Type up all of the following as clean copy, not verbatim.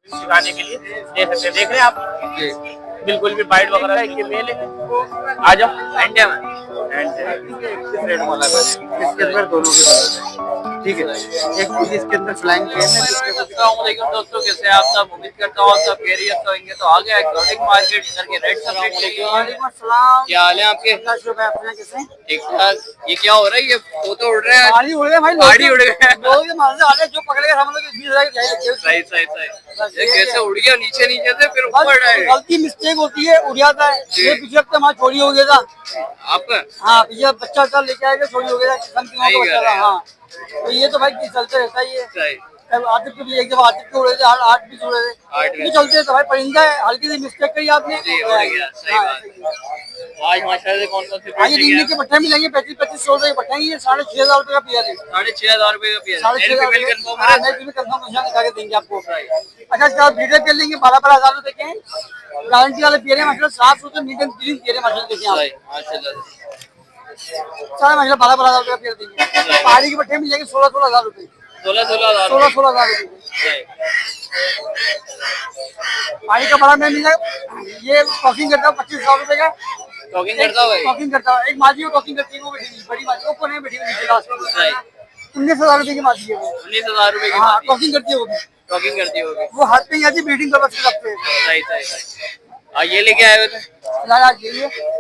सिखाने के लिए दे सकते हैं। देख रहे हैं आप जी। बिल्कुल भी बाइट वगैरह है, ये मेल है। आ जाओ इंडिया में रेड वाला इसके अंदर दोनों के ठीक है। एक चीज इसके अंदर फ्लाइंग पेन है जिसके अस्सलामुअलैकुम दोस्तों, कैसे हैं आप सब? उम्मीद करता हूँ आप सब खैरियत से होंगे। तो आ गया एक्सोटिक मार्केट इधर के रेट सब रेट लेके। क्या हाल है आपके? ठीक ठाक। ये क्या हो रहा है? ये तोते उड़ रहे हैं, गाड़ी उड़ गए भाई, गाड़ी उड़ गए। जो पकड़ के हम लोग 20,000 सही सही सही। ये कैसे उड़ गया? नीचे नीचे से फिर ऊपर आए। गलती मिस्टेक होती है, उड़ जाता है। ये पिछले हफ्ते हमारा चोरी हो गया था। आपका? हाँ, पिछले बच्चा लेके आएगा, चोरी हो गया था। हाँ, तो ये तो भाई चलते रहता है ये। आतिफ के भी एक जगह आतिफ के उड़े थे, 8 भी उड़े थे। चलते तो भाई परिंदा है, हल्की सी मिस्टेक करी आपने। सही बात। आज माशाल्लाह से कौन कौन से आज रिंगने के पट्टे मिलेंगे 3500 रुपए के पट्टे। ये 6,500 रुपए का पेयर है। 6,500 रुपए का पेयर। 6,500 कंफर्म निशान लगा के देंगे आपको। अच्छा अच्छा, वीडियो पेयर लेंगे 12,000 रुपए के। गारंटी वाले पेयर है माशाल्लाह, 7 रुपए मीडियम ग्रीन पेयर है माशाल्लाह। देखिए आप सारा माशाल्लाह 12,000 रुपए का पेयर देंगे। पहाड़ी के पट्टे मिलेंगे 16,000 रुपए। 16,000 रुपए। पानी का बड़ा में मिलेगा। ये टॉकिंग करता है 25,000 रुपए का। टॉकिंग करता है भाई? टॉकिंग करता है। एक माजी टॉकिंग करती है, वो बैठी बड़ी माजी ऊपर नहीं बैठी नीचे लास्ट में। 19,000 रुपए की माजी है वो। 19,000 रुपए की हाँ, टॉकिंग करती है वो भी। टॉकिंग करती होगी वो हाथ पे ही आती ब्रीडिंग पर्पस से रखते हैं। सही सही सही। ये लेके आए हुए थे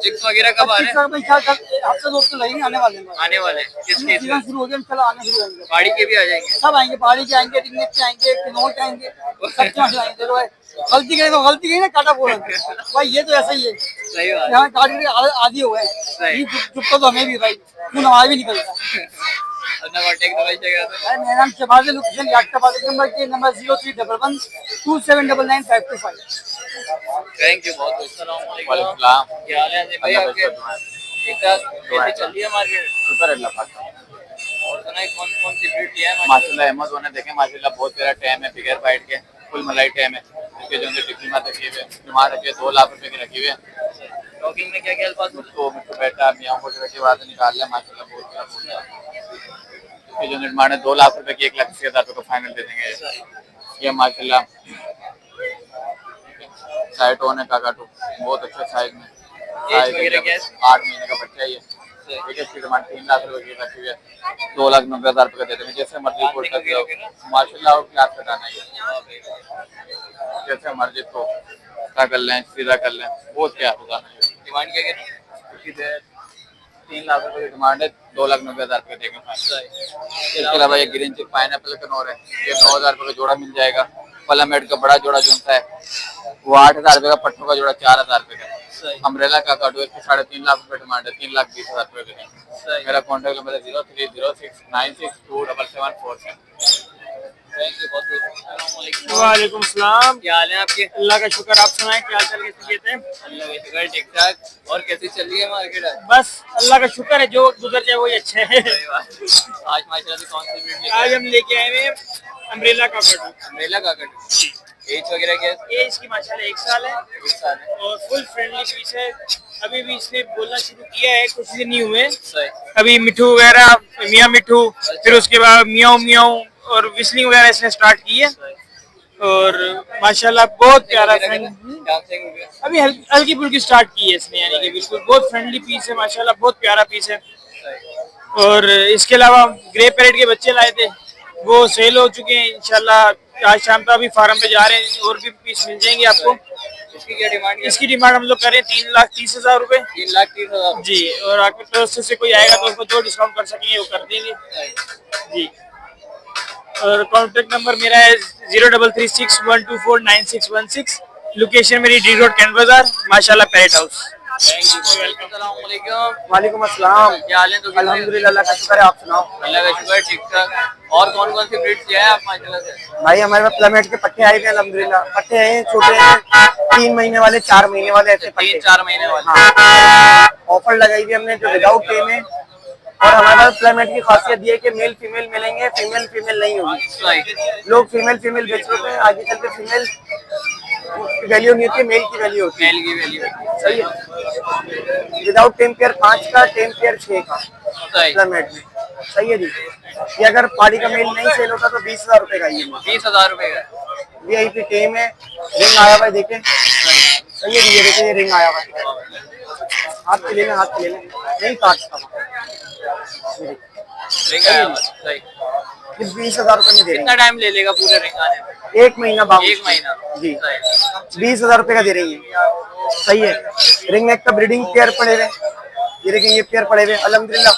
चिक्स वगैरह कब आ रहे हैं? हफ्ते 2 हफ्ते लगेंगे आने वाले हैं। आने वाले किसके? सीजन शुरू हो गया, इंशाल्लाह आने शुरू होंगे। पहाड़ी के भी आ जाएंगे? सब आएंगे, पहाड़ी के आएंगे, रिंगनेट के आएंगे, किन्नौर के आएंगे, सब के आएंगे। चलो भाई, गलती करें तो गलती करें ना, काटा फोड़ा भाई, ये तो ऐसा ही है। सही बात। यहाँ काट के आदि हो गए, चुपका तो हमें भी भाई, खून हमारा भी निकलता है। मेरा नाम शहबाज है, लोकेशन यादगाबाद नंबर 0311 2799 थैंक यू बहुत। क्या हाल है भाई आपके? ठीक ठाक। कैसे चल रही है मार्केट? शुक्र अल्लाह पाक का। और सुनाए कौन कौन सी ब्रीड लिया है? माशाल्लाह अमेज़न ने देखे माशाल्लाह बहुत प्यारा टाइम है, फिगर फाइट के फुल मलाई टाइम है। इसके जो टिकली मार रखी हुई है, बीमार रखी है, 2 लाख रुपए की रखी हुई है। टॉकिंग में क्या क्या अल्फाज बोले? तो मिट्टू बेटा मियां को रखी बात निकाल लिया माशाल्लाह बहुत प्यारा बोल रहा है। इसके जो निर्माण 2 लाख रुपए की 1,80,000 रुपए का फाइनल दे देंगे। ये माशाल्लाह साइड होने का काटू बहुत अच्छा साइज में। 8 महीने का बच्चा है ये। ठीक है, इसकी डिमांड 3 लाख रुपए की रखी हुई है। 2,90,000 रुपए का दे देंगे। जैसे मर्जी कोट कर दिया माशाल्लाह, और क्लास बताना है जैसे मर्जी को कर लें, सीधा कर लें, बहुत क्या बताना है। डिमांड क्या है? 3 लाख रुपए की डिमांड है, 2,90,000 रुपए देंगे। इसके अलावा ये ग्रीन चिक पाइनएप्पल का नोर है, ये 9,000 रुपए का जोड़ा मिल जाएगा। पलामेड का बड़ा जोड़ा जो है वो 8,000 रुपए का, पट्टों का जोड़ा 4,000 रुपए का। अम्ब्रेला का काटो इसकी 3.5 लाख रुपए डिमांड है, 3,20,000 रुपए देंगे। मेरा कॉन्टैक्ट नंबर है 03069674 थैंक यू बहुत बहुत। वालेकुम सलाम। क्या हाल है आपके? अल्लाह का शुक्र, आप सुनाएं क्या चल कैसे कहते हैं? अल्लाह का शुक्र ठीक ठाक। और कैसी चल रही है मार्केट? बस अल्लाह का शुक्र है, जो गुजर जाए वही अच्छे है। आज माशाल्लाह से कौन सी ब्रीड? आज हम लेके आए हैं अम्ब्रेला का कटू। अम्ब्रेला का कटू। एज वगैरह क्या है? ये इसकी माशाल्लाह 1 साल है। 1 साल है और फुल फ्रेंडली पीस है। अभी भी इसने बोलना शुरू किया है, कुछ दिन नहीं हुए। सही। अभी मिठू वगैरह, मियाँ मिठू, फिर उसके बाद मियाऊ मियाऊ और विस्लिंग वगैरह इसने स्टार्ट की है। और माशाल्लाह बहुत प्यारा फ्रेंड। अभी हल्की फुल्की स्टार्ट की है इसने, यानी कि बिल्कुल बहुत फ्रेंडली पीस है माशाल्लाह, बहुत प्यारा पीस है। और इसके अलावा ग्रे पैरेट के बच्चे लाए थे, वो सेल हो चुके हैं इंशाल्लाह। आज शाम तक अभी फार्म पे जा रहे हैं, और भी पीस मिल जाएंगे आपको। इसकी क्या डिमांड है? इसकी डिमांड हम लोग करें 3,30,000 रुपए। 3,30,000 जी। और आपके तरफ से कोई आएगा तो उसको जो डिस्काउंट कर सकेंगे वो कर देंगे जी। और कॉन्टेक्ट नंबर मेरा है 033612491616। लोकेशन मेरी डी रोड कैंट बाजार, माशाल्लाह पैरेट हाउस। वालेकुम अस्सलाम। क्या हाल है? तो अल्हम्दुलिल्लाह, अल्लाह का शुक्र है, आप सुनाओ? अल्लाह का शुक्र ठीक ठाक। और कौन कौन सी ब्रीड किया है आप माशाल्लाह से? भाई हमारे पास प्लामेट के पट्टे आए थे, अल्हम्दुलिल्लाह। पट्टे हैं छोटे हैं, 3 महीने वाले, 4 महीने वाले, ऐसे 3-4 महीने वाले। हाँ, ऑफर लगाई हुई हमने जो विदाउट पे में। और हमारे पास प्लामेट की खासियत ये है कि मेल फीमेल मिलेंगे, फीमेल फीमेल नहीं होगी। लोग फीमेल फीमेल बेच रहे हैं, आगे चल के फीमेल की वैल्यू नहीं होती, मेल की वैल्यू होती है। मेल की वैल्यू सही है। विदाउट टेम्पियर 5 का, टेम्पियर 6 का प्लामेट में। सही है जी। ये अगर पार्टी का मेल नहीं सेल होता तो 20,000 रुपए का ही है। 20,000 रुपए का। VIP टेम है, रिंग आया हुआ है देखें, सही है, ये देखिए ये रिंग आया हुआ है, हाथ पे ले लें, हाथ पे ले लें, नहीं काटता रिंग आया हुआ, सही। 20,000 रुपए में दे रहे कितना टाइम ले लेगा पूरे रिंग आने में? हैं, 1 महीना बाबू, 1 महीना जी, सही। 20,000 रुपए का दे रही है, सही है। रिंग नेक का ब्रीडिंग पेयर पड़े हुए, ये देखिए ये पेयर पड़े हुए अल्हम्दुलिल्लाह,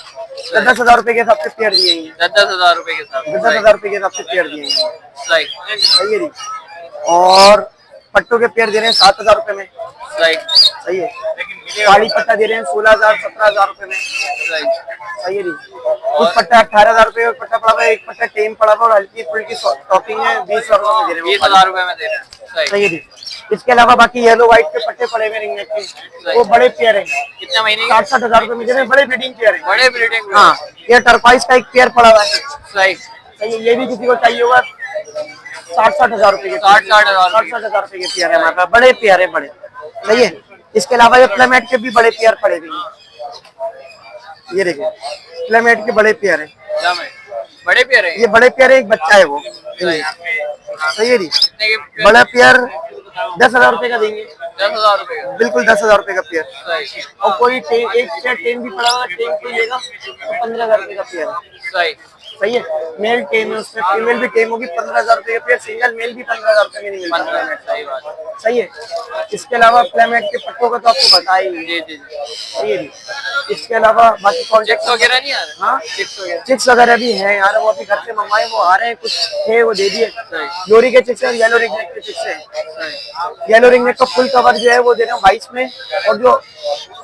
10,000 रुपए के हिसाब से पेयर दिए हैं, 10,000 रुपए के साथ, 10,000 रुपए के हिसाब से पेयर दिए हैं, सही सही है जी। और पट्टों के पेयर दे रहे हैं 7,000 रुपए में, सही सही है। साड़ी पट्टा दे रहे हैं 16,000 17,000 रुपए में, सही। सही है जी। कुछ पट्टा 18,000 रुपए का पट्टा पड़ा हुआ है, एक पट्टा टेम पड़ा हुआ है और हल्की फुल्की टॉपिंग है 20,000 रुपए में दे रहे हैं, 20,000 रुपए में दे रहे हैं, सही है जी। इसके अलावा बाकी येलो व्हाइट के पट्टे पड़े हुए रिंग नेक के, वो बड़े पेयर हैं, कितना महीने के? 60-60,000 रुपए में दे रहे हैं, बड़े ब्रीडिंग पेयर हैं, बड़े ब्रीडिंग, हाँ। ये टर्पाइस का एक पेयर पड़ा हुआ है, सही। सही है, ये भी किसी को चाहिए होगा 60-60,000 रुपए के, 60-60,000 रुपए के पेयर है हमारे पास, बड़े पेयर है, बड़े, सही है। इसके अलावा ये प्लेमेट के भी बड़े पेयर पड़े हुए हैं, ये देखिए प्लेमेट के बड़े पेयर है, बड़े पेयर है ये बड़े पेयर है, एक बच्चा है वो, सही। सही है जी। कितने के? बड़ा पेयर 10,000 रुपए का देंगे, 10,000 रुपए का, बिल्कुल 10,000 रुपए का पेयर। सही और कोई एक पेयर टेम भी पड़ा हुआ, टेम कोई लेगा तो 15,000 रुपए का पेयर है, सही। सही है। मेल टेम है, उसमें फीमेल भी टेम होगी, 15,000 रुपए का पेयर, सिंगल मेल भी 15,000 रुपए में नहीं मिलता, 15, सही बात, सही है। इसके अलावा प्लेमेट के पट्टों का तो आपको बताया ही, जी जी। सही है जी। इसके अलावा बाकी चिक्स कॉन्टेक्ट वगैरह नहीं आ रहे? हाँ, चिक्स वगैरह, चिक्स वगैरह भी हैं यार, वो अभी घर से मंगवाए, वो आ रहे हैं, कुछ थे वो दे दिए, लोरी के चिक्स और येलो रिंग नेक के चिक्स हैं। येलो रिंग नेक का फुल कवर जो है वो दे रहे हूँ 22 में, और जो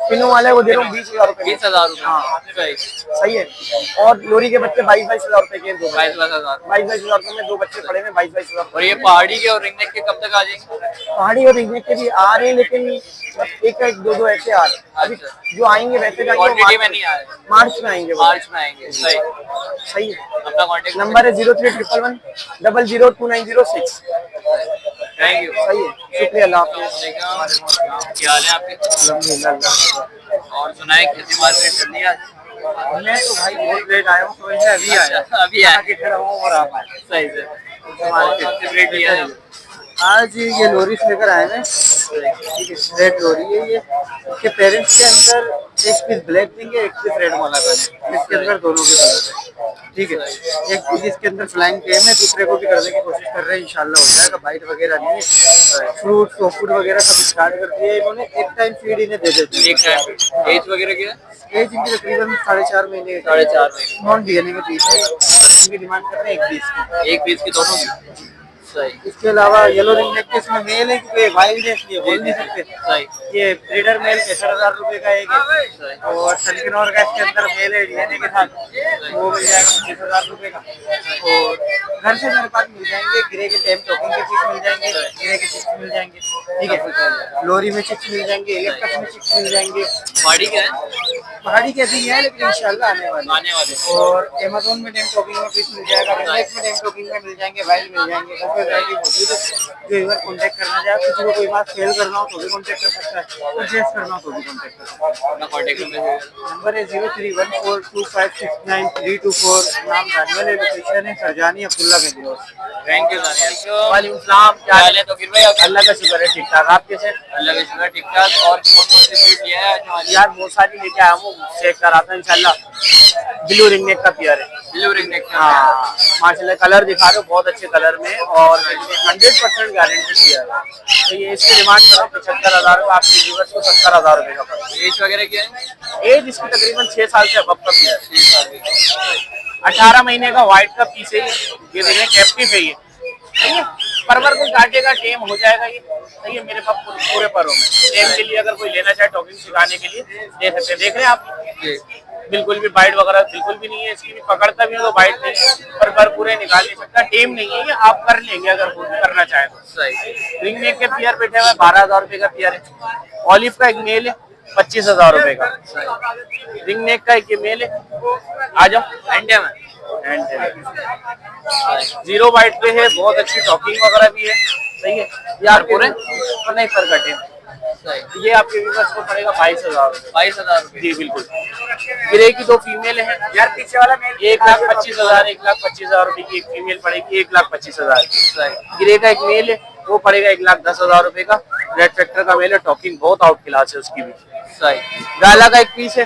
पिनो वाला है वो दे रहा हूँ 20,000 रुपए में, 20,000 रुपए, हाँ सही। सही है। और लोरी के बच्चे 22,000 रुपए के, 22,000। 22,000 रुपए में दो बच्चे पड़े हैं, 22,000। और ये पहाड़ी के और रिंग नेक के कब तक आ जाएंगे? पहाड़ी और रिंग नेक के भी आ रहे हैं, लेकिन एक एक दो ऐसे आ रहे हैं, अभी जो आएंगे वैसे क्वांटिटी में नहीं आ रहे, मार्च में आएंगे, मार्च में आएंगे, सही। सही है। अपना कॉन्टेक्ट नंबर है 0311 002906। थैंक यू, सही है, शुक्रिया, अल्लाह हाफ़िज़। क्या हाल है आपके? अल्हम्दुलिल्लाह। और सुनाए कैसी मार्केट चल रही है आज? मैं तो भाई बहुत लेट आया हूँ, तो वैसे अभी आया, अभी आया, आके खड़ा हूँ और आप आए, सही से। मार्केट रेट लिया है आज ये लोरी लेकर आए हैं, ठीक है, रेड लोरी है ये, इसके पेरेंट्स के अंदर एक पीस ब्लैक देंगे, एक पीस रेड वाला देंगे, इसके अंदर दोनों के कलर है, ठीक है। एक पीस इसके अंदर फ्लाइंग टेम है, दूसरे को भी करने की कोशिश कर रहे हैं, इंशाल्लाह हो जाएगा, बाइट वगैरह नहीं है। फ्रूट फूड वगैरह सब स्टार्ट कर दिया है इन्होंने, एक टाइम फीड इन्हें दे देते हैं, एक टाइम। एज वगैरह क्या है? एज इनकी तकरीबन 4.5 महीने, 4.5 महीने। नॉन डीएनए के पीस है, इनकी डिमांड कर रहे हैं 1 पीस की, एक पीस की दोनों की, सही इसके अलावा येलो रिंग नेक के इसमें मेल है, क्योंकि वाइल्ड है इसलिए बोल नहीं सकते, सही। ये ब्रीडर मेल 65,000 रुपए का एक है, और सनकिनोर का इसके अंदर मेल है डीएनए के साथ, वो मिल जाएगा 25,000 रुपए का। और घर से मेरे पास मिल जाएंगे गिरे के टेम टोकिंग के पीस मिल जाएंगे, गिरे के चिप्स मिल जाएंगे, ठीक है, लोरी में चिप्स मिल जाएंगे, इलेक्ट्रिक में चिप्स मिल जाएंगे। पहाड़ी क्या है? पहाड़ी कैसी है, लेकिन इंशाल्लाह आने वाले आने वाले, और अमेज़न में टेम टोकिंग में पीस मिल जाएगा, रिंगनेक में टेम टोकिंग में मिल जाएंगे, वाइल्ड मिल जाएंगे, सब वैरायटी मौजूद है। जो एक बार कॉन्टैक्ट करना चाहे, किसी को कोई बात सेल करना हो तो भी कॉन्टैक्ट कर सकता है, परचेस करना हो तो भी कॉन्टैक्ट कर सकता है। अपना कॉन्टेक्ट नंबर है 0314256924, नाम दानियल है, लोकेशन है सरजानी अब्दुल्ला के दियो। Thank you Daniyal. वालेकुम सलाम, क्या हाल है? तो फिर भाई अल्लाह का शुक्र है, ठीक ठाक, आप कैसे? अल्लाह का शुक्र, ठीक ठाक। और कौन कौन सी ब्रीड लिया है आज? यार बहुत सारी लेके आया हूँ, चेक कराता हूँ इंशाल्लाह। ब्लू रिंगनेक का पेयर है, ब्लू रिंग नेक का, हाँ माशाल्लाह, कलर दिखा रहे हो बहुत अच्छे कलर में, और 100% गारंटी किया है। तो ये इसकी डिमांड करो 75,000 का, आपके व्यूअर्स को 70,000 रुपए का पड़ेगा। एज वगैरह क्या है? एज इसकी तकरीबन 6 साल से अब का पेयर है, 6 साल की। 18 महीने का व्हाइट का पीस है ये देखें, कैप्टिव है ये, सही है। परवर को काटेगा, टेम हो जाएगा ये, सही है। मेरे पास पूरे परों में टेम के लिए अगर कोई लेना चाहे टॉकिंग सिखाने के लिए दे सकते हैं। देख रहे हैं आप, बिल्कुल भी बाइट वगैरह बिल्कुल भी नहीं है इसकी, भी पकड़ता भी है तो बाइट नहीं है, पर पूरे निकाल नहीं सकता, टेम नहीं है ये, आप कर लेंगे अगर करना चाहे तो। सही। रिंग नेक के पेयर बैठे हुए 12,000 रुपए का पेयर है। ऑलिव का एक मेल है 25,000 रुपए का, रिंग नेक का एक ये मेल है। आ जाओ एंड में, जीरो बाइट पे है, बहुत अच्छी टॉकिंग वगैरह भी है, सही है यार। पूरे नहीं पर कटे सही। ये आपके व्यूअर्स को पड़ेगा 22,000 रुपए। 22,000 रुपए। जी बिल्कुल। ग्रे की 2 फीमेल है यार पीछे वाला मेल 1,25,000, 1,25,000 रुपए की एक फीमेल पड़ेगी 1,25,000। सही। ग्रे का एक मेल है वो पड़ेगा 1,10,000 रुपए का। रेड फैक्टर का मेल है, टॉकिंग बहुत आउट क्लास है उसकी भी। सही। गाला का एक पीस है,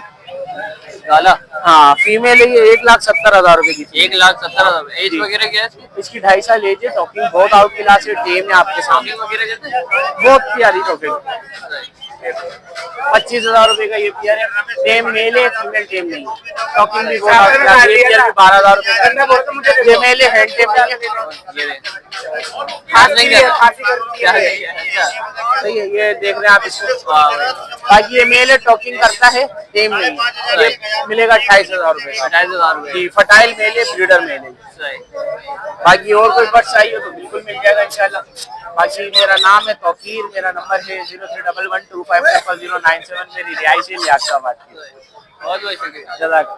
गाला हाँ फीमेल है, ये 1,70,000 रुपए की थी। 1,70,000। एज जी। वगैरह क्या है इसकी? इसकी 2.5 साल एज है। टॉकिंग बहुत आउट क्लास है, टेम है आपके सामने, शॉपिंग वगैरह कहते हैं? बहुत प्यारी टॉकिंग। सही। 25,000 रुपए का ये पेयर है। टेम मेल है, फीमेल टेम नहीं है। टॉकिंग भी बहुत आउट क्लास है। ये पेयर भी 12,000 रुपए का है। ये मेल है, हैंड टेम नहीं है। ये देख। खास नहीं क्या? क्या है? अच्छा। सही है, ये देख रहे हैं आप इसको। बाकी ये मेल है, टॉकिंग करता है, टेम नहीं है। ये मिलेगा 28,000 रुपए का। 28,000 रुपए। जी फर्टाइल मेल है, ब्रीडर मेल है। सही। बाकी और कोई बर्ड चाहिए तो बिल्कुल मिल जाएगा इंशाल्लाह। बाकी मेरा नाम है तौकीर, मेरा नंबर है 0311250097। मेरी रिहाइश है लियाकताबाद की। बहुत बहुत शुक्रिया। जज़ाकल्लाह।